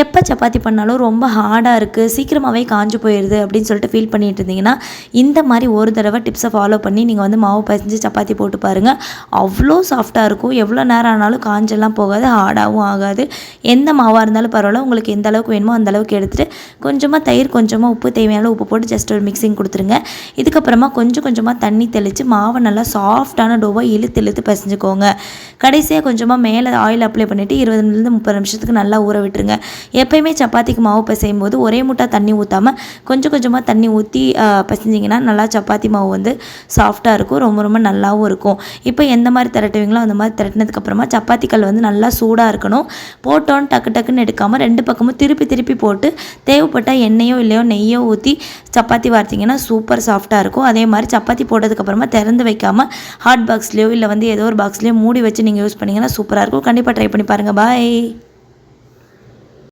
எப்போ சப்பாத்தி பண்ணாலும் ரொம்ப ஹார்டாக இருக்குது, சீக்கிரமாகவே காஞ்சு போயிடுது அப்படின்னு சொல்லிட்டு ஃபீல் பண்ணிட்டு இருந்தீங்கன்னா, இந்த மாதிரி ஒரு தடவை டிப்ஸை ஃபாலோ பண்ணி நீங்கள் வந்து மாவு பிசைஞ்சு சப்பாத்தி போட்டு பாருங்கள். அவ்வளோ சாஃப்டாக இருக்கும். எவ்வளோ நேரம் ஆனாலும் காஞ்செல்லாம் போகாது, ஹார்டாகவும் ஆகாது. எந்த மாவாக இருந்தாலும் பரவாயில்ல, உங்களுக்கு எந்த அளவுக்கு வேணுமோ அந்த அளவுக்கு எடுத்துகிட்டு கொஞ்சமாக தயிர், கொஞ்சமாக உப்பு, தேவையான உப்பு போட்டு ஜஸ்ட் ஒரு மிக்சிங் கொடுத்துருங்க. இதுக்கப்புறமா கொஞ்சம் கொஞ்சமாக தண்ணி தெளித்து மாவை நல்லா சாஃப்டான டோவாக இழுத்து இழுத்து பிசைஞ்சுக்கோங்க. கடைசியாக கொஞ்சமாக மேலே ஆயில் அப்ளை பண்ணிவிட்டு 20 to 30 நிமிஷத்துக்கு நல்லா ஊற விட்டுருங்க. எப்பயுமே சப்பாத்திக்கு மாவு பிசையும் போது ஒரே முட்டை தண்ணி ஊற்றாமல் கொஞ்சம் கொஞ்சமாக தண்ணி ஊற்றி பிசைஞ்சிங்கன்னா நல்லா சப்பாத்தி மாவு வந்து சாஃப்டாக இருக்கும், ரொம்ப ரொம்ப நல்லாவும் இருக்கும். இப்போ எந்த மாதிரி திரட்டுவீங்களோ அந்த மாதிரி திரட்டினதுக்கப்புறமா சப்பாத்திக்கல் வந்து நல்லா சூடாக இருக்கணும். போட்டோன்னு டக்கு டக்குன்னு எடுக்காமல் 2 பக்கமும் திருப்பி திருப்பி போட்டு தேவைப்பட்டால் எண்ணெயோ இல்லையோ நெய்யோ ஊற்றி சப்பாத்தி வார்த்திங்கன்னா சூப்பர் சாஃப்டாக இருக்கும். அதே மாதிரி சப்பாத்தி போட்டதுக்கப்புறமா திறந்து வைக்காமல் ஹாட் பாக்ஸ்லேயோ இல்லை வந்து ஏதோ ஒரு பாக்ஸ்லேயோ மூடி வச்சு நீங்கள் யூஸ் பண்ணிங்கன்னா சூப்பராக இருக்கும். கண்டிப்பாக ட்ரை பண்ணி பாருங்கள். பாய்.